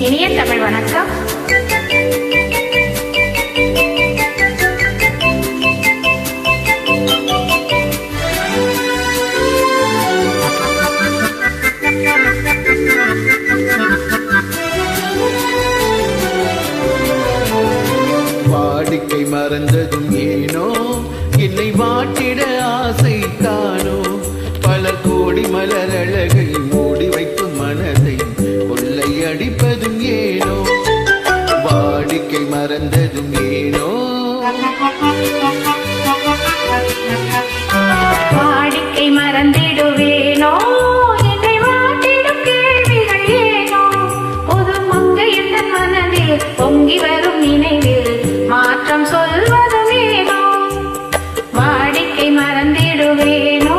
இனிய தமிழ் வணக்கம். வாடிக்கை மறந்ததும் ஏனோ, என்னை வாட்டிட ஆசை தானோ, பலர் கோடி மலர் அழகை மூடி வைக்கும் மனதை கொள்ளை அடிப்பதும் ஏனோ, வாடிக்கை மறந்ததும் ஏனோ, வாடிக்கை மறந்திடுவேனோ, என்னை வாட்டிடும் கேள்விகள் ஏனோ, ஒரு மங்கை என்ற மனதில் பொங்கி வரும் நினைவில் மாற்றம் சொல்வதும் ஏனோ, வாடிக்கை மறந்திடுவேனோ.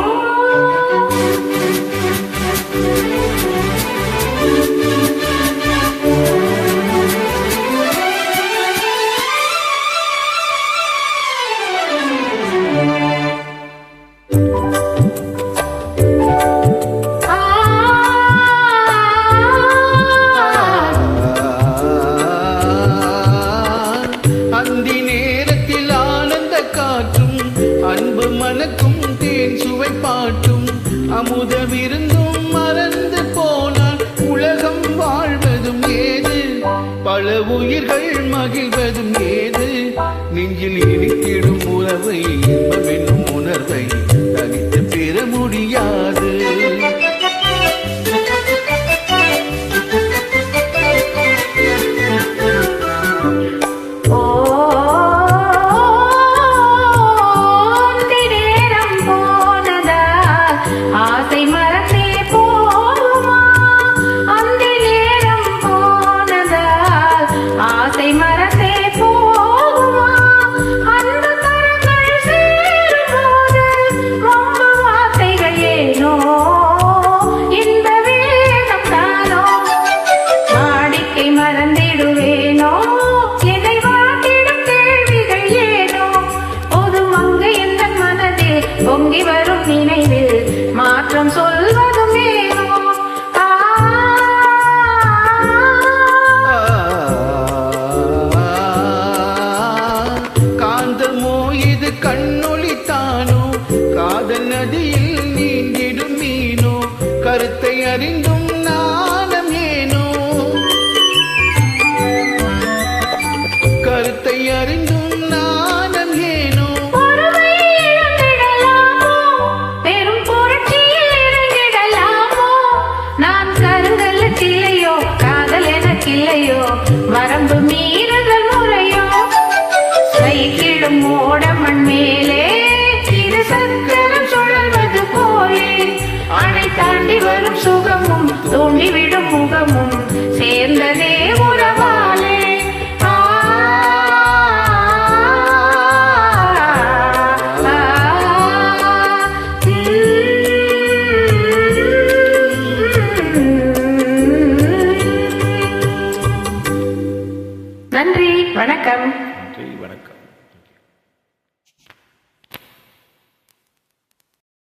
அந்தி நேரத்தில் ஆனந்த காற்றும் அன்பு மனக்கும் தேன் சுவை பாட்டும் அமுத விருந்தும் மறந்து போனால் உலகம் வாழ்வதும் ஏது, பல உயிர்கள் மகிழ்வதும் ஏது, நெஞ்சில் இனித்திடும் உறவை இன்பமென்னும் உணர்வை தனித்து பெற முடியாது. பொங்கி வரும் நினைவில் மாற்றம் சொல்வதும் ஏனோ. காந்தமோ இது கண்ணொளித்தானோ, காதல் நதியில் நீந்திடும் மீனோ, கருத்தை அறிந்தும்